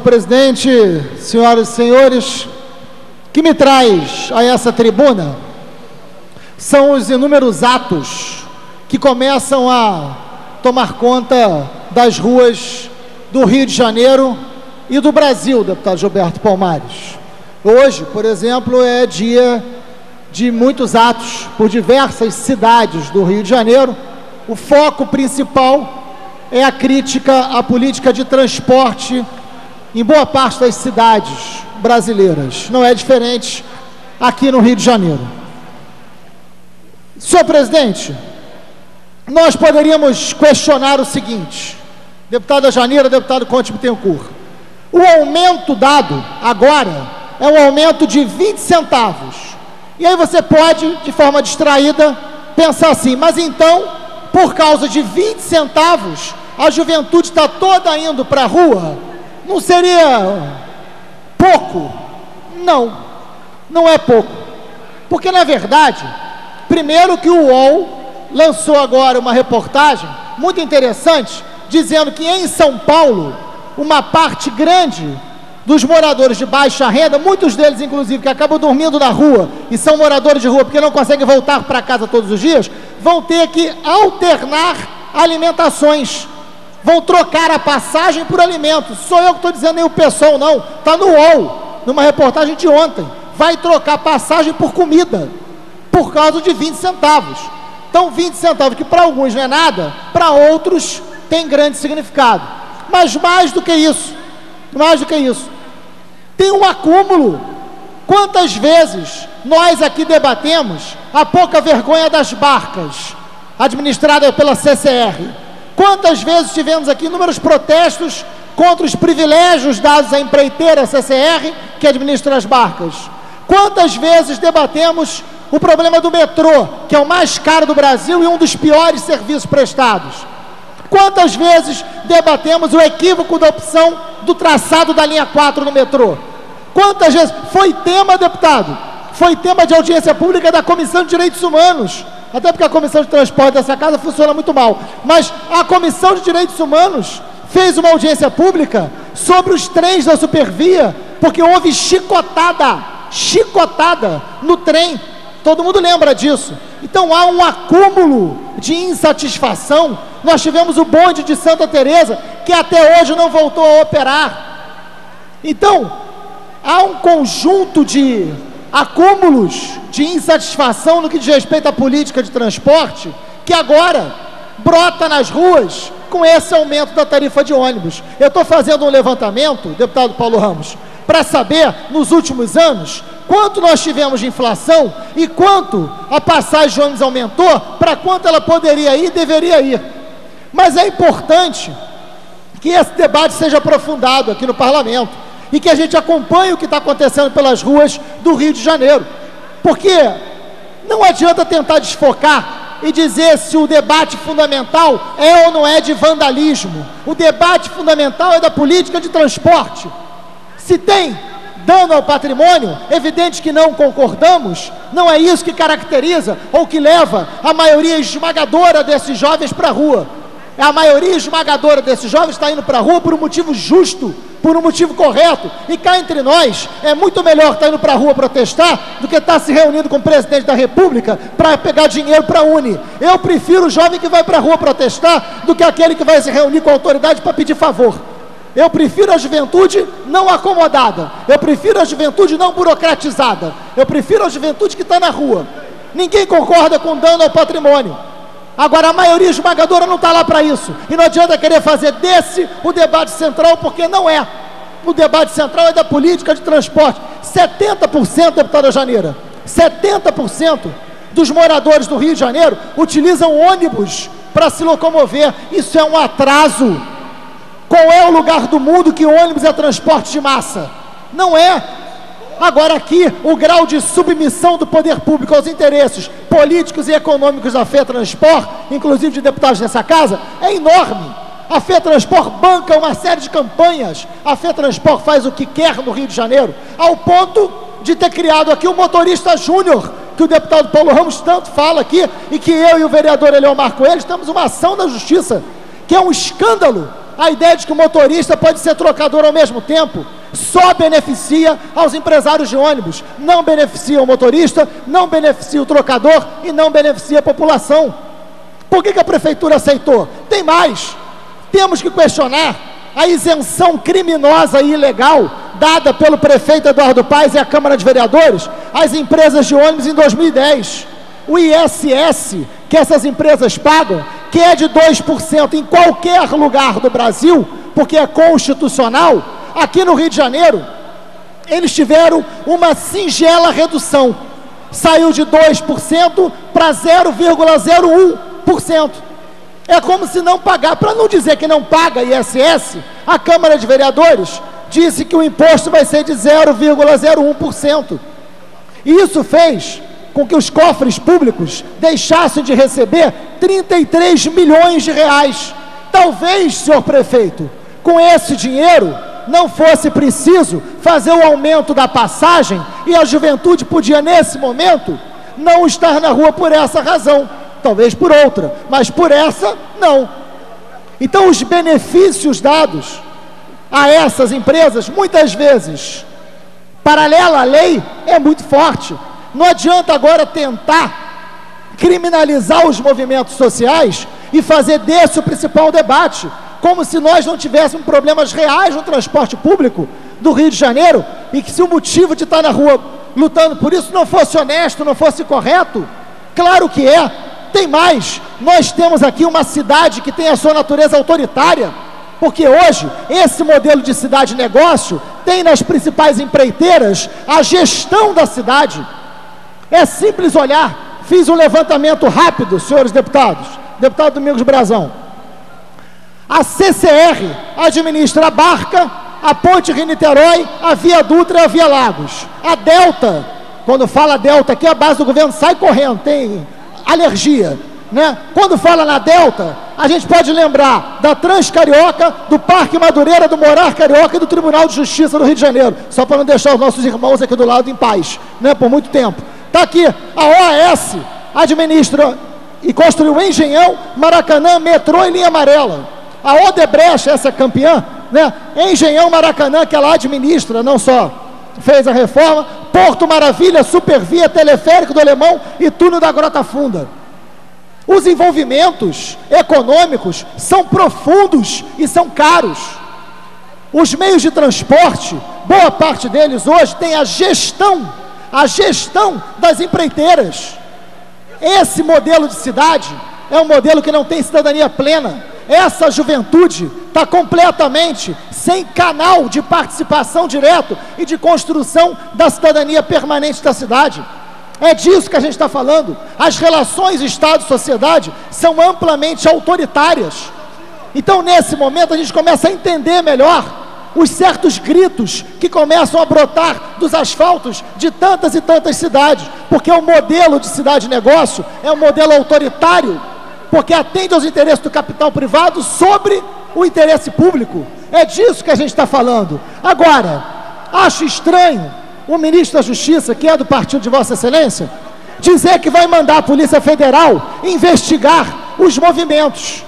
presidente, senhoras e senhores, o que me traz a essa tribuna são os inúmeros atos que começam a tomar conta das ruas do Rio de Janeiro e do Brasil, deputado Gilberto Palmares. Hoje, por exemplo, é dia de muitos atos por diversas cidades do Rio de Janeiro. O foco principal é a crítica à política de transporte em boa parte das cidades brasileiras. Não é diferente aqui no Rio de Janeiro. Senhor presidente, nós poderíamos questionar o seguinte, deputada Janira, deputado Conte Bittencourt, o aumento dado agora é um aumento de 20 centavos. E aí você pode, de forma distraída, pensar assim, mas então, por causa de 20 centavos, a juventude está toda indo para a rua? Não seria pouco? Não, não é pouco. Porque, na verdade, primeiro que o UOL lançou agora uma reportagem muito interessante, dizendo que em São Paulo, uma parte grande dos moradores de baixa renda, muitos deles, inclusive, que acabam dormindo na rua e são moradores de rua porque não conseguem voltar para casa todos os dias, vão ter que alternar alimentações, vão trocar a passagem por alimento. Sou eu que estou dizendo, nem o pessoal não, está no UOL, numa reportagem de ontem, vai trocar passagem por comida, por causa de 20 centavos. Então 20 centavos, que para alguns não é nada, para outros tem grande significado. Mas mais do que isso, tem um acúmulo. Quantas vezes nós aqui debatemos a pouca vergonha das barcas, administradas pela CCR? Quantas vezes tivemos aqui inúmeros protestos contra os privilégios dados à empreiteira CCR, que administra as barcas? Quantas vezes debatemos o problema do metrô, que é o mais caro do Brasil e um dos piores serviços prestados? Quantas vezes debatemos o equívoco da opção do traçado da linha 4 no metrô? Quantas vezes? Foi tema, deputado, foi tema de audiência pública da Comissão de Direitos Humanos, até porque a Comissão de Transporte dessa casa funciona muito mal, mas a Comissão de Direitos Humanos fez uma audiência pública sobre os trens da Supervia, porque houve chicotada no trem. Todo mundo lembra disso. Então há um acúmulo de insatisfação. Nós tivemos o bonde de Santa Teresa, que até hoje não voltou a operar. Então, há um conjunto de acúmulos de insatisfação no que diz respeito à política de transporte, que agora brota nas ruas com esse aumento da tarifa de ônibus. Eu estou fazendo um levantamento, deputado Paulo Ramos, para saber, nos últimos anos, quanto nós tivemos de inflação e quanto a passagem de ônibus aumentou, para quanto ela poderia ir e deveria ir. Mas é importante que esse debate seja aprofundado aqui no parlamento e que a gente acompanhe o que está acontecendo pelas ruas do Rio de Janeiro, porque não adianta tentar desfocar e dizer se o debate fundamental é ou não é de vandalismo. O debate fundamental é da política de transporte. Se tem dano ao patrimônio, evidente que não concordamos, não é isso que caracteriza ou que leva a maioria esmagadora desses jovens para a rua. A maioria esmagadora desses jovens está indo para a rua por um motivo justo, por um motivo correto, e cá entre nós, é muito melhor estar indo para a rua protestar do que estar se reunindo com o presidente da República para pegar dinheiro para a Uni. Eu prefiro o jovem que vai para a rua protestar do que aquele que vai se reunir com a autoridade para pedir favor. Eu prefiro a juventude não acomodada, eu prefiro a juventude não burocratizada, eu prefiro a juventude que está na rua. Ninguém concorda com dano ao patrimônio. Agora, a maioria esmagadora não está lá para isso. E não adianta querer fazer desse o debate central, porque não é. O debate central é da política de transporte. 70%, deputada Janira, 70% dos moradores do Rio de Janeiro utilizam ônibus para se locomover. Isso é um atraso. Qual é o lugar do mundo que ônibus é transporte de massa? Não é. Agora aqui, o grau de submissão do poder público aos interesses políticos e econômicos da FETransport, inclusive de deputados dessa casa, é enorme. A FETransport banca uma série de campanhas, a FETransport faz o que quer no Rio de Janeiro, ao ponto de ter criado aqui o motorista júnior, que o deputado Paulo Ramos tanto fala aqui, e que eu e o vereador Eleomar Coelho temos uma ação da justiça, que é um escândalo a ideia de que o motorista pode ser trocador ao mesmo tempo só beneficia aos empresários de ônibus, não beneficia o motorista, não beneficia o trocador e não beneficia a população. Por que a prefeitura aceitou? Tem mais. Temos que questionar a isenção criminosa e ilegal dada pelo prefeito Eduardo Paes e a Câmara de Vereadores às empresas de ônibus em 2010. O ISS que essas empresas pagam, que é de 2% em qualquer lugar do Brasil, porque é constitucional, aqui no Rio de Janeiro, eles tiveram uma singela redução. Saiu de 2% para 0,01%. É como se não pagar. Para não dizer que não paga ISS, a Câmara de Vereadores disse que o imposto vai ser de 0,01%. E isso fez com que os cofres públicos deixassem de receber 33 milhões de reais. Talvez, senhor prefeito, com esse dinheiro não fosse preciso fazer o aumento da passagem e a juventude podia, nesse momento, não estar na rua por essa razão. Talvez por outra, mas por essa, não. Então, os benefícios dados a essas empresas, muitas vezes, paralela à lei, é muito forte. Não adianta agora tentar criminalizar os movimentos sociais e fazer desse o principal debate, como se nós não tivéssemos problemas reais no transporte público do Rio de Janeiro, e que se o motivo de estar na rua lutando por isso não fosse honesto, não fosse correto. Claro que é. Tem mais, nós temos aqui uma cidade que tem a sua natureza autoritária, porque hoje esse modelo de cidade-negócio tem nas principais empreiteiras a gestão da cidade. É simples olhar. Fiz um levantamento rápido, senhores deputados, deputado Domingos Brazão. A CCR administra a Barca, a Ponte Rio-Niterói, a Via Dutra e a Via Lagos. A Delta, quando fala Delta aqui, a base do governo sai correndo, tem alergia, né? Quando fala na Delta, a gente pode lembrar da Transcarioca, do Parque Madureira, do Morar Carioca e do Tribunal de Justiça do Rio de Janeiro, só para não deixar os nossos irmãos aqui do lado em paz, né? Por muito tempo. Está aqui, a OAS administra e construiu o Engenhão, Maracanã, metrô e linha amarela. A Odebrecht, essa é campeã, né? Engenhão, Maracanã, que ela administra, não só fez a reforma, Porto Maravilha, Supervia, Teleférico do Alemão e Túnel da Grota Funda. Os envolvimentos econômicos são profundos e são caros. Os meios de transporte, boa parte deles hoje tem a gestão das empreiteiras. Esse modelo de cidade é um modelo que não tem cidadania plena. Essa juventude está completamente sem canal de participação direto e de construção da cidadania permanente da cidade. É disso que a gente está falando. As relações Estado-sociedade são amplamente autoritárias. Então, nesse momento, a gente começa a entender melhor os certos gritos que começam a brotar dos asfaltos de tantas e tantas cidades, porque o modelo de cidade-negócio é um modelo autoritário, porque atende aos interesses do capital privado sobre o interesse público. É disso que a gente está falando. Agora, acho estranho o ministro da Justiça, que é do partido de Vossa Excelência, dizer que vai mandar a Polícia Federal investigar os movimentos.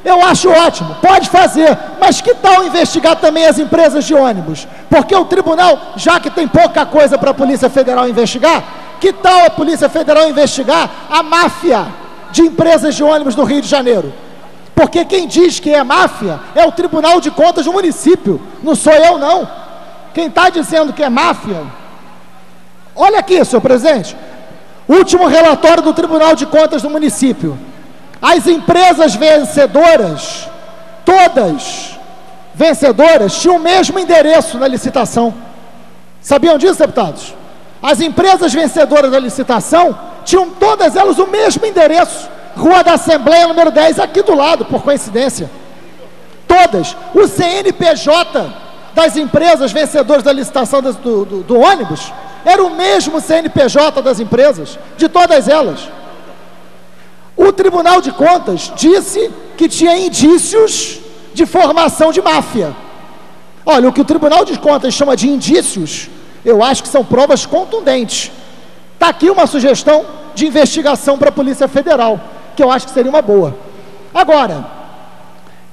Eu acho ótimo, pode fazer, mas que tal investigar também as empresas de ônibus? Porque o tribunal, já que tem pouca coisa para a Polícia Federal investigar, que tal a Polícia Federal investigar a máfia de empresas de ônibus do Rio de Janeiro? Porque quem diz que é máfia é o Tribunal de Contas do município, não sou eu não. Quem está dizendo que é máfia, olha aqui, senhor presidente, último relatório do Tribunal de Contas do município. As empresas vencedoras, todas vencedoras, tinham o mesmo endereço na licitação. Sabiam disso, deputados? As empresas vencedoras da licitação tinham todas elas o mesmo endereço, Rua da Assembleia, número 10, aqui do lado, por coincidência. Todas. O CNPJ das empresas vencedoras da licitação do ônibus era o mesmo CNPJ das empresas, de todas elas. O Tribunal de Contas disse que tinha indícios de formação de máfia. Olha, o que o Tribunal de Contas chama de indícios, eu acho que são provas contundentes. Está aqui uma sugestão de investigação para a Polícia Federal, que eu acho que seria uma boa. Agora,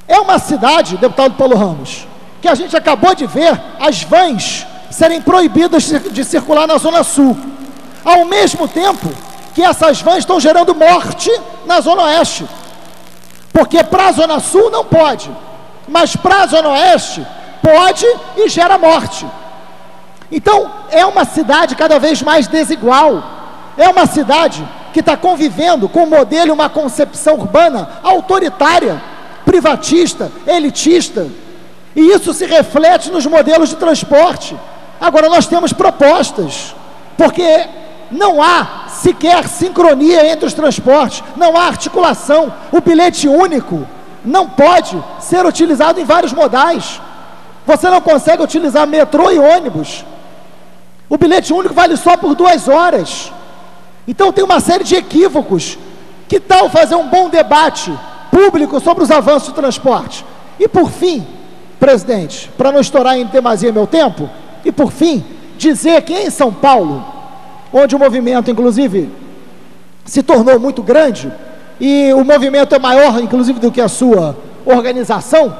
É uma cidade, deputado Paulo Ramos, que a gente acabou de ver as vans serem proibidas de circular na Zona Sul, ao mesmo tempo que essas vans estão gerando morte na Zona Oeste, porque para a Zona Sul não pode, mas para a Zona Oeste pode e gera morte. Então, é uma cidade cada vez mais desigual, é uma cidade que está convivendo com um modelo e uma concepção urbana autoritária, privatista, elitista, e isso se reflete nos modelos de transporte. Agora, nós temos propostas, porque não há sequer sincronia entre os transportes, não há articulação. O bilhete único não pode ser utilizado em vários modais. Você não consegue utilizar metrô e ônibus. O bilhete único vale só por 2 horas. Então tem uma série de equívocos. Que tal fazer um bom debate público sobre os avanços do transporte? E por fim, presidente, para não estourar em demasia meu tempo, e por fim, dizer que em São Paulo, onde o movimento, inclusive, se tornou muito grande, e o movimento é maior, inclusive, do que a sua organização,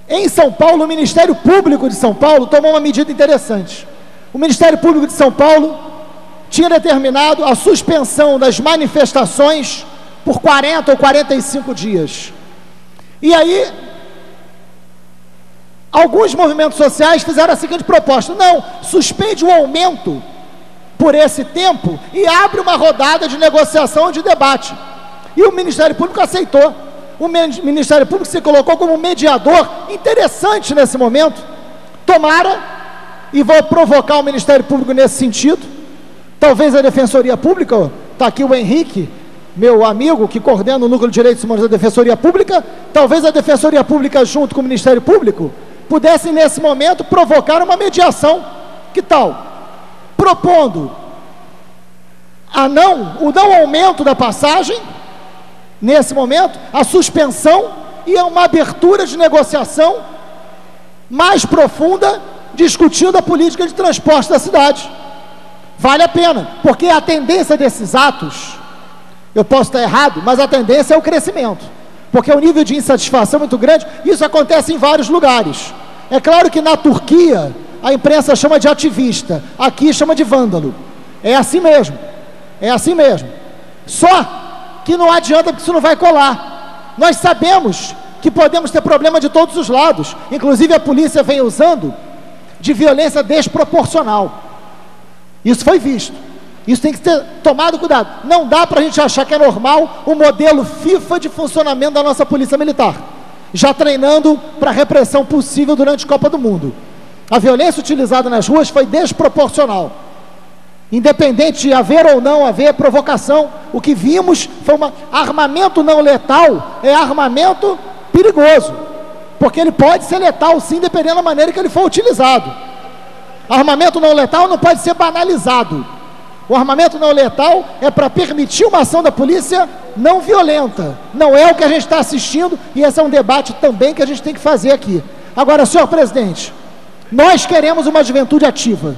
em São Paulo, o Ministério Público de São Paulo tomou uma medida interessante. O Ministério Público de São Paulo tinha determinado a suspensão das manifestações por 40 ou 45 dias. E aí, alguns movimentos sociais fizeram a seguinte proposta: não, suspende o aumento por esse tempo e abre uma rodada de negociação, de debate. E o Ministério Público aceitou. O Ministério Público se colocou como mediador interessante nesse momento. Tomara, e vou provocar o Ministério Público nesse sentido, talvez a Defensoria Pública, está aqui o Henrique, meu amigo, que coordena o Núcleo de Direitos Humanos da Defensoria Pública, talvez a Defensoria Pública, junto com o Ministério Público, pudessem nesse momento provocar uma mediação. Que tal? Propondo o não aumento da passagem, nesse momento, a suspensão e uma abertura de negociação mais profunda, discutindo a política de transporte da cidade. Vale a pena, porque a tendência desses atos, eu posso estar errado, mas a tendência é o crescimento, porque o nível de insatisfação é muito grande. Isso acontece em vários lugares. É claro que na Turquia a imprensa chama de ativista, aqui chama de vândalo. É assim mesmo, é assim mesmo. Só que não adianta, porque isso não vai colar. Nós sabemos que podemos ter problema de todos os lados, inclusive a polícia vem usando de violência desproporcional. Isso foi visto, isso tem que ter tomado cuidado. Não dá para a gente achar que é normal o modelo FIFA de funcionamento da nossa polícia militar, já treinando para a repressão possível durante a Copa do Mundo. A violência utilizada nas ruas foi desproporcional, independente de haver ou não haver provocação. O que vimos foi armamento não letal, é armamento perigoso, porque ele pode ser letal sim, dependendo da maneira que ele for utilizado. Armamento não letal não pode ser banalizado. O armamento não letal é para permitir uma ação da polícia não violenta. Não é o que a gente está assistindo, e esse é um debate também que a gente tem que fazer aqui. Agora, senhor presidente, nós queremos uma juventude ativa,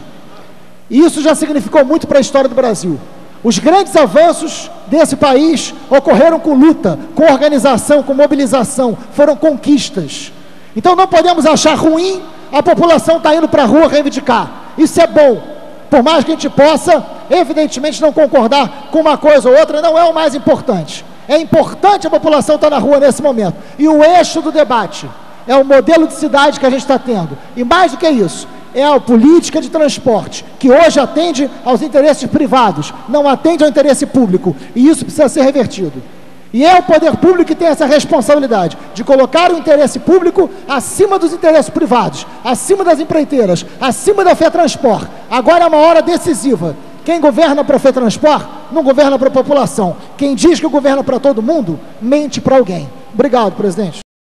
e isso já significou muito para a história do Brasil. Os grandes avanços desse país ocorreram com luta, com organização, com mobilização, foram conquistas. Então não podemos achar ruim a população estar indo para a rua reivindicar. Isso é bom, por mais que a gente possa, evidentemente, não concordar com uma coisa ou outra, não é o mais importante. É importante a população estar na rua nesse momento, e o eixo do debate é o modelo de cidade que a gente está tendo, e mais do que isso, é a política de transporte, que hoje atende aos interesses privados, não atende ao interesse público, e isso precisa ser revertido. E é o poder público que tem essa responsabilidade de colocar o interesse público acima dos interesses privados, acima das empreiteiras, acima da FETransport. Agora é uma hora decisiva. Quem governa para a FETransport não governa para a população. Quem diz que governa para todo mundo, mente para alguém. Obrigado, presidente.